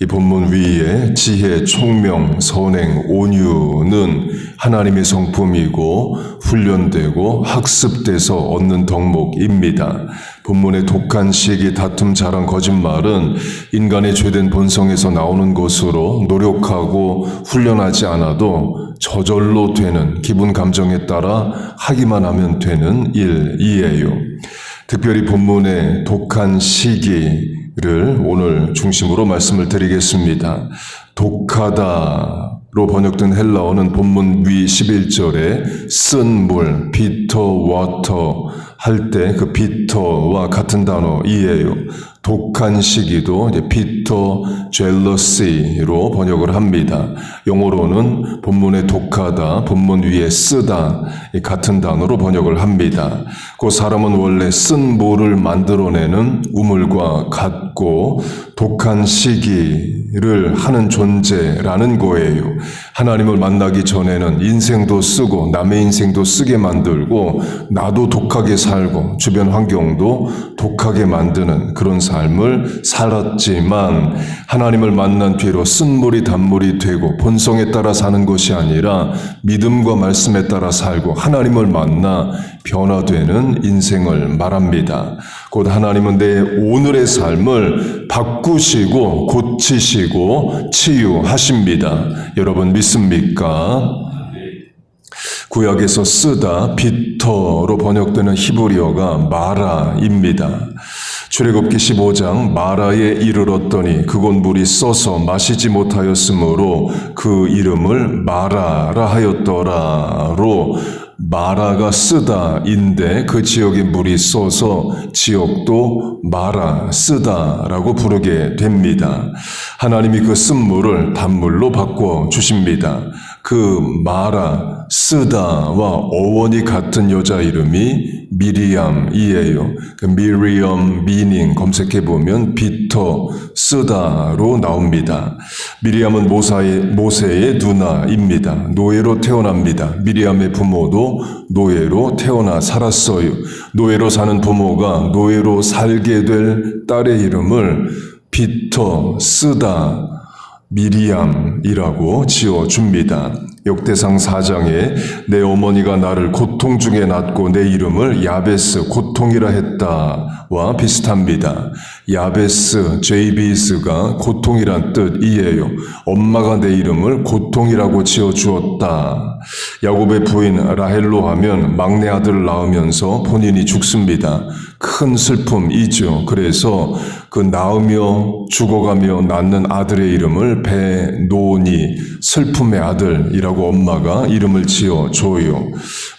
이 본문 위에 지혜, 총명, 선행, 온유는 하나님의 성품이고 훈련되고 학습돼서 얻는 덕목입니다. 본문의 독한 시기, 다툼, 자랑, 거짓말은 인간의 죄된 본성에서 나오는 것으로 노력하고 훈련하지 않아도 저절로 되는, 기분 감정에 따라 하기만 하면 되는 일이에요. 특별히 본문의 독한 시기를 오늘 중심으로 말씀을 드리겠습니다. 독하다로 번역된 헬라어는 본문 위 11절에 쓴 물, bitter water 할 때 그 bitter와 같은 단어이에요. 독한 시기도 이제 bitter jealousy로 번역을 합니다. 영어로는 본문에 독하다, 본문 위에 쓰다 같은 단어로 번역을 합니다. 그 사람은 원래 쓴 물을 만들어내는 우물과 같고 독한 시기를 하는 존재라는 거예요. 하나님을 만나기 전에는 인생도 쓰고 남의 인생도 쓰게 만들고 나도 독하게 살고 주변 환경도 독하게 만드는 그런 삶을 살았지만 하나님을 만난 뒤로 쓴물이 단물이 되고 본성에 따라 사는 것이 아니라 믿음과 말씀에 따라 살고 하나님을 만나 변화되는 인생을 말합니다. 곧 하나님은 내 오늘의 삶을 바꾸시고 고치시고 치유하십니다. 여러분 믿습니까? 구약에서 쓰다, 비터로 번역되는 히브리어가 마라입니다. 출애굽기 15장 마라에 이르렀더니 그곳 물이 써서 마시지 못하였으므로 그 이름을 마라라 하였더라로 마라가 쓰다인데 그 지역에 물이 써서 지역도 마라, 쓰다라고 부르게 됩니다. 하나님이 그 쓴물을 단물로 바꿔 주십니다. 그 마라, 쓰다와 어원이 같은 여자 이름이 미리암이에요. 그 미리엄 미닝 검색해보면 비터, 쓰다로 나옵니다. 미리암은 모세의 누나입니다. 노예로 태어납니다. 미리암의 부모도 노예로 태어나 살았어요. 노예로 사는 부모가 노예로 살게 될 딸의 이름을 비터, 쓰다, 미리암이라고 지어줍니다. 역대상 4장에 내 어머니가 나를 고통 중에 낳고 내 이름을 야베스, 고통이라 했다와 비슷합니다. 야베스, 제이비스가 고통이란 뜻이에요. 엄마가 내 이름을 고통이라고 지어주었다. 야곱의 부인 라헬로 하면 막내 아들을 낳으면서 본인이 죽습니다. 큰 슬픔이죠. 그래서 그 낳으며 죽어가며 낳는 아들의 이름을 베노니, 슬픔의 아들이라고 엄마가 이름을 지어줘요.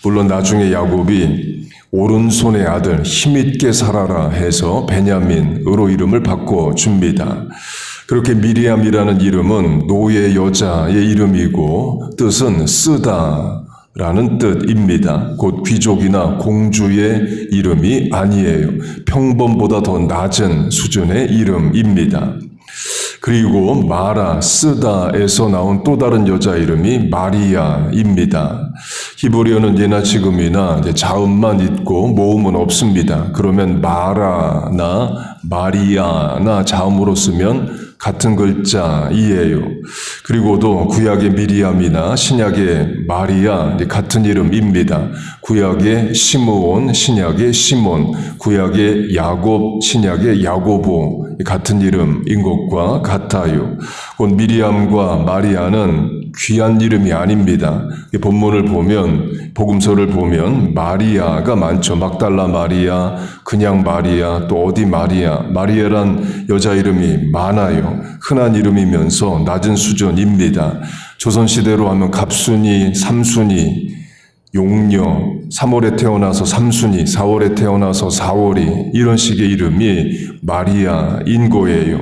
물론 나중에 야곱이 오른손의 아들 힘있게 살아라 해서 베냐민으로 이름을 바꿔줍니다. 그렇게 미리암이라는 이름은 노예 여자의 이름이고 뜻은 쓰다 라는 뜻입니다. 곧 귀족이나 공주의 이름이 아니에요. 평범보다 더 낮은 수준의 이름입니다. 그리고 마라, 쓰다에서 나온 또 다른 여자 이름이 마리아입니다. 히브리어는 예나 지금이나 자음만 있고 모음은 없습니다. 그러면 마라나 마리아나 자음으로 쓰면 같은 글자이에요. 그리고도 구약의 미리암이나 신약의 마리아 같은 이름입니다. 구약의 시므온, 신약의 시몬, 구약의 야곱, 신약의 야고보 같은 이름인 것과 같아요. 곧 미리암과 마리아는 귀한 이름이 아닙니다. 본문을 보면, 복음서를 보면 마리아가 많죠. 막달라 마리아, 그냥 마리아, 또 어디 마리아, 마리아란 여자 이름이 많아요. 흔한 이름이면서 낮은 수준입니다. 조선시대로 하면 갑순이, 삼순이, 용녀, 3월에 태어나서 삼순이, 4월에 태어나서 4월이 이런 식의 이름이 마리아인 거예요.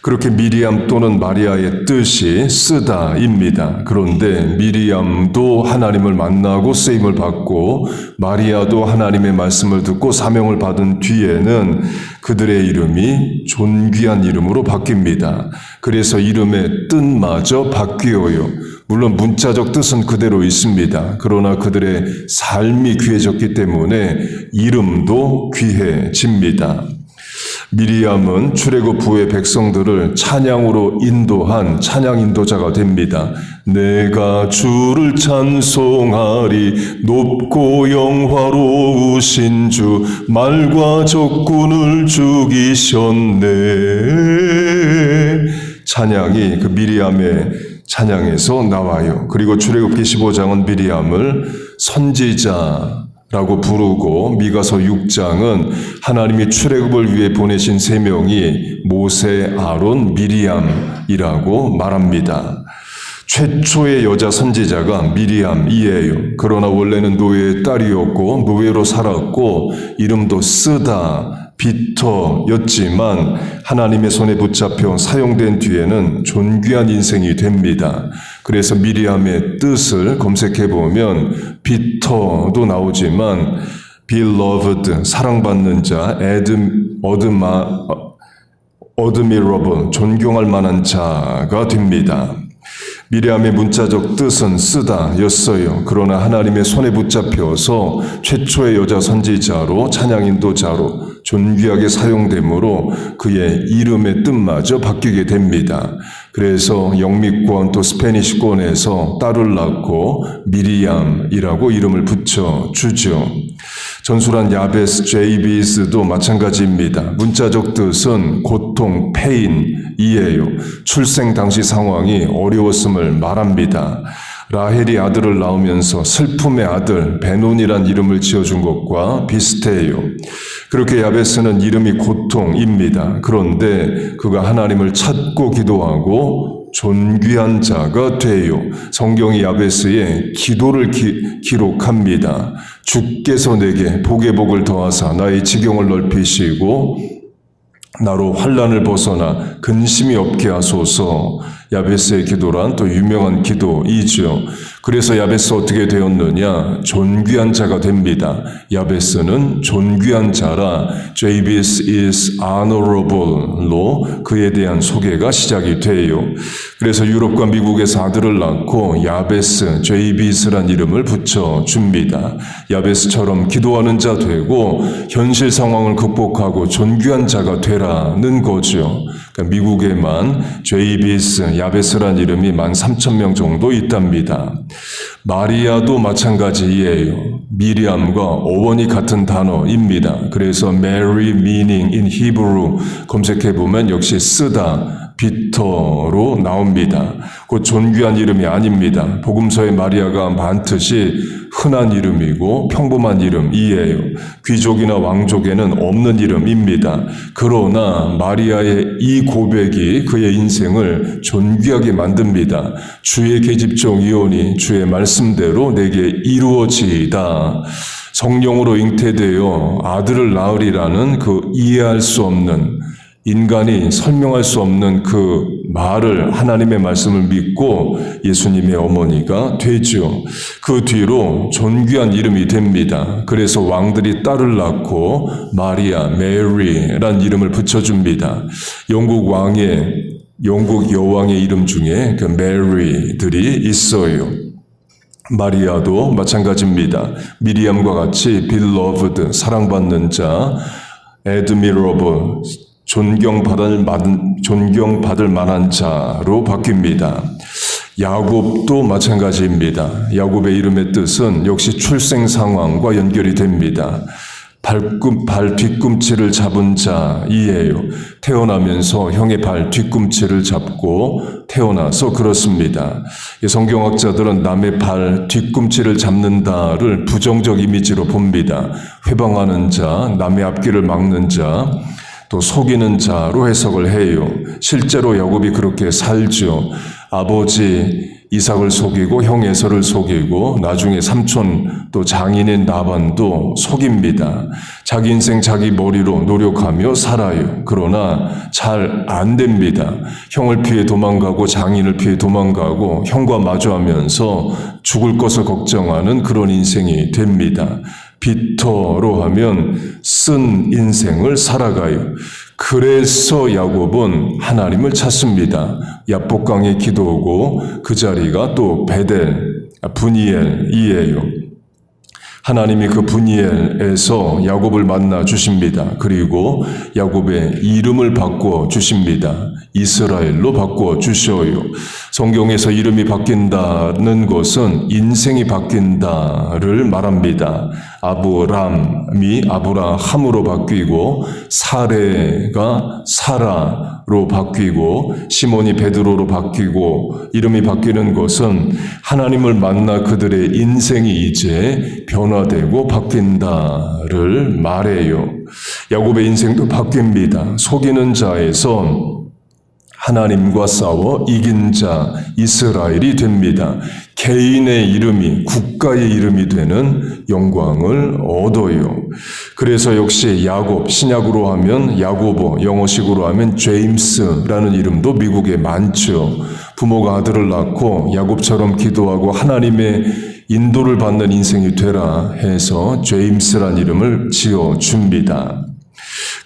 그렇게 미리암 또는 마리아의 뜻이 쓰다입니다. 그런데 미리암도 하나님을 만나고 쓰임을 받고 마리아도 하나님의 말씀을 듣고 사명을 받은 뒤에는 그들의 이름이 존귀한 이름으로 바뀝니다. 그래서 이름의 뜻마저 바뀌어요. 물론 문자적 뜻은 그대로 있습니다. 그러나 그들의 삶이 귀해졌기 때문에 이름도 귀해집니다. 미리암은 출애굽 후의 백성들을 찬양으로 인도한 찬양 인도자가 됩니다. 내가 주를 찬송하리 높고 영화로우신 주 말과 적군을 죽이셨네. 찬양이 그 미리암의 찬양에서 나와요. 그리고 출애굽기 15장은 미리암을 선지자라고 부르고 미가서 6장은 하나님이 출애굽을 위해 보내신 세 명이 모세, 아론, 미리암이라고 말합니다. 최초의 여자 선지자가 미리암이에요. 그러나 원래는 노예의 딸이었고 노예로 살았고 이름도 쓰다, 비터였지만 하나님의 손에 붙잡혀 사용된 뒤에는 존귀한 인생이 됩니다. 그래서 미리암의 뜻을 검색해보면 비터도 나오지만 beloved, 사랑받는 자, admirable, 존경할 만한 자가 됩니다. 미리암의 문자적 뜻은 쓰다였어요. 그러나 하나님의 손에 붙잡혀서 최초의 여자 선지자로 찬양 인도자로 존귀하게 사용되므로 그의 이름의 뜻마저 바뀌게 됩니다. 그래서 영미권 또 스페니시권에서 딸을 낳고 미리암이라고 이름을 붙여주죠. 전술한 야베스, 제이비스도 마찬가지입니다. 문자적 뜻은 고통, 페인이에요. 출생 당시 상황이 어려웠음을 말합니다. 라헬이 아들을 낳으면서 슬픔의 아들 베논이란 이름을 지어준 것과 비슷해요. 그렇게 야베스는 이름이 고통입니다. 그런데 그가 하나님을 찾고 기도하고 존귀한 자가 돼요. 성경이 야베스의 기도를 기록합니다. 주께서 내게 복의 복을 더하사 나의 지경을 넓히시고 나로 환난을 벗어나 근심이 없게 하소서. 야베스의 기도란 또 유명한 기도이죠. 그래서 야베스 어떻게 되었느냐? 존귀한 자가 됩니다. 야베스는 존귀한 자라 Jabez is honorable로 그에 대한 소개가 시작이 돼요. 그래서 유럽과 미국에서 아들을 낳고 야베스, 제이비스란 이름을 붙여줍니다. 야베스처럼 기도하는 자 되고 현실 상황을 극복하고 존귀한 자가 되라는 거죠. 그러니까 미국에만 제이비스, 야베스란 이름이 13,000명 정도 있답니다. 마리아도 마찬가지예요. 미리암과 어원이 같은 단어입니다. 그래서 Mary meaning in Hebrew 검색해보면 역시 쓰다, 비터로 나옵니다. 곧 존귀한 이름이 아닙니다. 복음서의 마리아가 반드시 흔한 이름이고 평범한 이름이에요. 귀족이나 왕족에는 없는 이름입니다. 그러나 마리아의 이 고백이 그의 인생을 존귀하게 만듭니다. 주의 계집종 이오니 주의 말씀대로 내게 이루어지이다. 성령으로 잉태되어 아들을 낳으리라는 그 이해할 수 없는 인간이 설명할 수 없는 그 말을 하나님의 말씀을 믿고 예수님의 어머니가 되죠. 그 뒤로 존귀한 이름이 됩니다. 그래서 왕들이 딸을 낳고 마리아, 메리란 이름을 붙여줍니다. 영국 여왕의 이름 중에 그 메리들이 있어요. 마리아도 마찬가지입니다. 미리암과 같이 beloved, 사랑받는 자, admirable, 존경받을 만한 자로 바뀝니다. 야곱도 마찬가지입니다. 야곱의 이름의 뜻은 역시 출생 상황과 연결이 됩니다. 발 뒤꿈치를 잡은 자이에요. 태어나면서 형의 발 뒤꿈치를 잡고 태어나서 그렇습니다. 성경학자들은 남의 발 뒤꿈치를 잡는다를 부정적 이미지로 봅니다. 회방하는 자, 남의 앞길을 막는 자, 또 속이는 자로 해석을 해요. 실제로 야곱이 그렇게 살죠. 아버지 이삭을 속이고 형 에서를 속이고 나중에 삼촌 또 장인인 라반도 속입니다. 자기 인생 자기 머리로 노력하며 살아요. 그러나 잘 안 됩니다. 형을 피해 도망가고 장인을 피해 도망가고 형과 마주하면서 죽을 것을 걱정하는 그런 인생이 됩니다. 비터로 하면 쓴 인생을 살아가요. 그래서 야곱은 하나님을 찾습니다. 야복강에 기도하고 그 자리가 또 베델, 분이엘이에요. 하나님이 그 분이엘에서 야곱을 만나 주십니다. 그리고 야곱의 이름을 바꿔 주십니다. 이스라엘로 바꿔 주셔요. 성경에서 이름이 바뀐다는 것은 인생이 바뀐다를 말합니다. 아브람이 아브라함으로 바뀌고 사레가 사라로 바뀌고 시몬이 베드로로 바뀌고 이름이 바뀌는 것은 하나님을 만나 그들의 인생이 이제 변화되고 바뀐다를 말해요. 야곱의 인생도 바뀝니다. 속이는 자에서 하나님과 싸워 이긴 자 이스라엘이 됩니다. 개인의 이름이 국가의 이름이 되는 영광을 얻어요. 그래서 역시 야곱, 신약으로 하면 야고보, 영어식으로 하면 제임스라는 이름도 미국에 많죠. 부모가 아들을 낳고 야곱처럼 기도하고 하나님의 인도를 받는 인생이 되라 해서 제임스란 이름을 지어줍니다.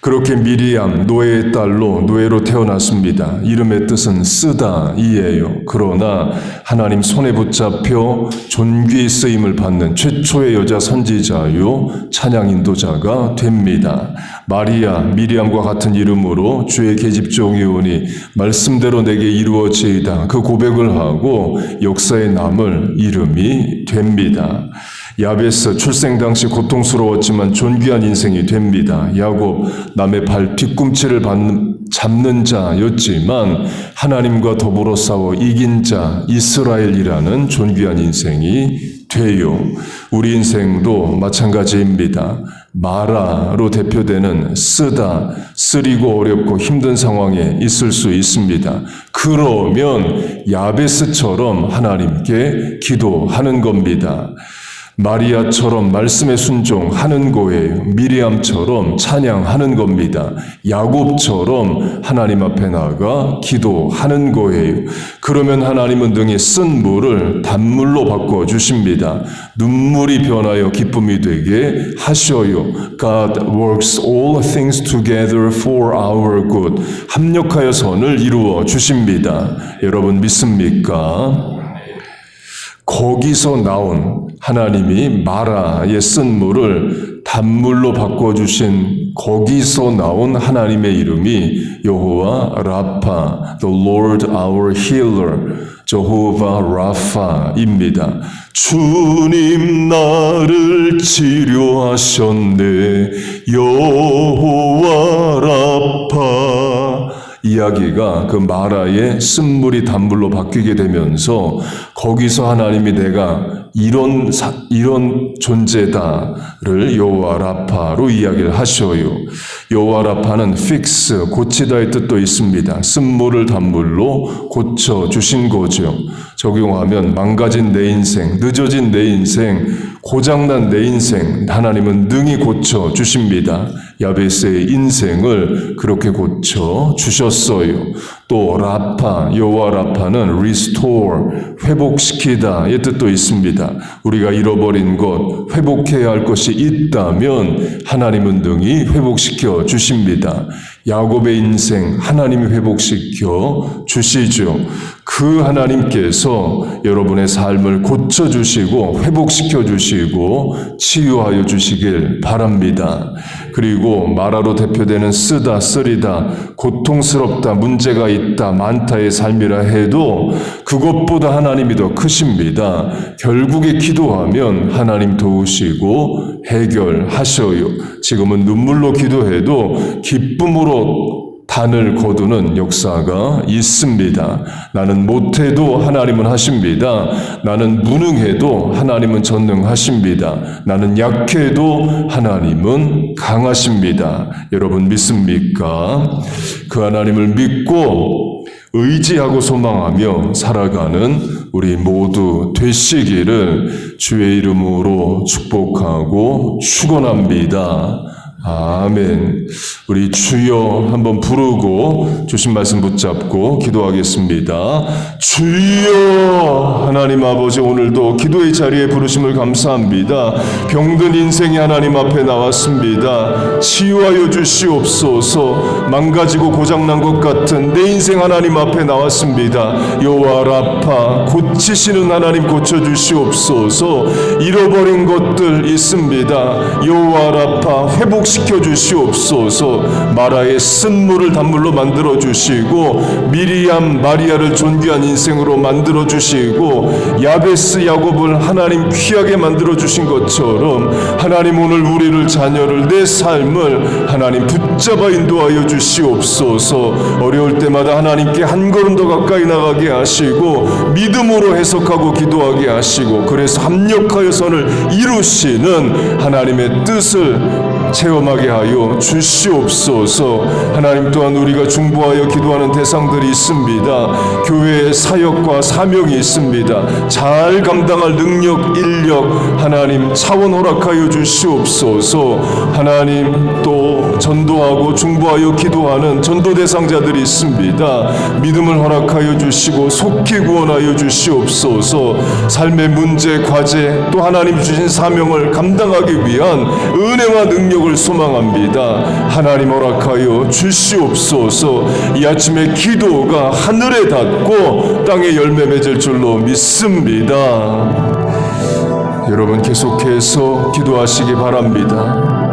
그렇게 미리암, 노예의 딸로 노예로 태어났습니다. 이름의 뜻은 쓰다이에요. 그러나 하나님 손에 붙잡혀 존귀의 쓰임을 받는 최초의 여자 선지자요 찬양 인도자가 됩니다. 마리아, 미리암과 같은 이름으로 주의 계집종이 오니 말씀대로 내게 이루어지이다. 그 고백을 하고 역사에 남을 이름이 됩니다. 야베스 출생 당시 고통스러웠지만 존귀한 인생이 됩니다. 야곱 남의 발 뒤꿈치를 잡는 자였지만 하나님과 더불어 싸워 이긴 자 이스라엘이라는 존귀한 인생이 돼요. 우리 인생도 마찬가지입니다. 마라로 대표되는 쓰리고 어렵고 힘든 상황에 있을 수 있습니다. 그러면 야베스처럼 하나님께 기도하는 겁니다. 마리아처럼 말씀에 순종하는 거예요. 미리암처럼 찬양하는 겁니다. 야곱처럼 하나님 앞에 나가 기도하는 거예요. 그러면 하나님은 등에 쓴 물을 단물로 바꿔주십니다. 눈물이 변하여 기쁨이 되게 하셔요. God works all things together for our good. 합력하여 선을 이루어 주십니다. 여러분 믿습니까? 거기서 나온 하나님이 마라에 쓴 물을 단물로 바꿔주신 거기서 나온 하나님의 이름이 여호와 라파, the Lord our healer, 저호바 라파입니다. 주님 나를 치료하셨네, 여호와 라파. 이야기가 그 마라의 쓴물이 단물로 바뀌게 되면서 거기서 하나님이 내가 이런 존재다를 여호와 라파로 이야기를 하셔요. 여호와 라파는 fix, 고치다의 뜻도 있습니다. 쓴물을 단물로 고쳐주신 거죠. 적용하면 망가진 내 인생, 늦어진 내 인생, 고장난 내 인생 하나님은 능히 고쳐주십니다. 야베스의 인생을 그렇게 고쳐주셨어요. 또 라파, 여호와 라파는 restore, 회복시키다의 뜻도 있습니다. 우리가 잃어버린 것, 회복해야 할 것이 있다면 하나님은 능히 회복시켜 주십니다. 야곱의 인생 하나님이 회복시켜 주시죠. 그 하나님께서 여러분의 삶을 고쳐주시고 회복시켜 주시고 치유하여 주시길 바랍니다. 그리고 마라로 대표되는 쓰리다, 고통스럽다, 문제가 있다, 많다의 삶이라 해도 그것보다 하나님이 더 크십니다. 결국에 기도하면 하나님 도우시고 해결하셔요. 지금은 눈물로 기도해도 기쁨으로 단을 거두는 역사가 있습니다. 나는 못해도 하나님은 하십니다. 나는 무능해도 하나님은 전능하십니다. 나는 약해도 하나님은 강하십니다. 여러분 믿습니까? 그 하나님을 믿고 의지하고 소망하며 살아가는 우리 모두 되시기를 주의 이름으로 축복하고 축원합니다. 아멘. 우리 주여 한번 부르고 주신 말씀 붙잡고 기도하겠습니다. 주여. 하나님 아버지, 오늘도 기도의 자리에 부르심을 감사합니다. 병든 인생이 하나님 앞에 나왔습니다. 치유하여 주시옵소서. 망가지고 고장난 것 같은 내 인생 하나님 앞에 나왔습니다. 여호와 라파, 고치시는 하나님 고쳐주시옵소서. 잃어버린 것들 있습니다. 여호와 라파, 회복시켜 주시옵소서. 마라의 쓴 물을 단물로 만들어 주시고 미리암 마리아를 존귀한 인생으로 만들어 주시고 야베스 야곱을 하나님 귀하게 만들어 주신 것처럼 하나님 오늘 우리를 자녀를 내 삶을 하나님 붙잡아 인도하여 주시옵소서. 어려울 때마다 하나님께 한 걸음 더 가까이 나가게 하시고 믿음으로 해석하고 기도하게 하시고 그래서 합력하여 선을 이루시는 하나님의 뜻을 체험하게 하여 주시옵소서. 하나님 또한 우리가 중보하여 기도하는 대상들이 있습니다. 교회의 사역과 사명이 있습니다. 잘 감당할 능력, 인력 하나님 차원 허락하여 주시옵소서. 하나님 또 전도하고 중보하여 기도하는 전도 대상자들이 있습니다. 믿음을 허락하여 주시고 속히 구원하여 주시옵소서. 삶의 문제, 과제 또 하나님 주신 사명을 감당하기 위한 은혜와 능력을 소망합니다. 하나님 허락하여 주시옵소서. 이 아침에 기도가 하늘에 닿고 땅에 열매 맺을 줄로 믿습니다. 여러분 계속해서 기도하시기 바랍니다.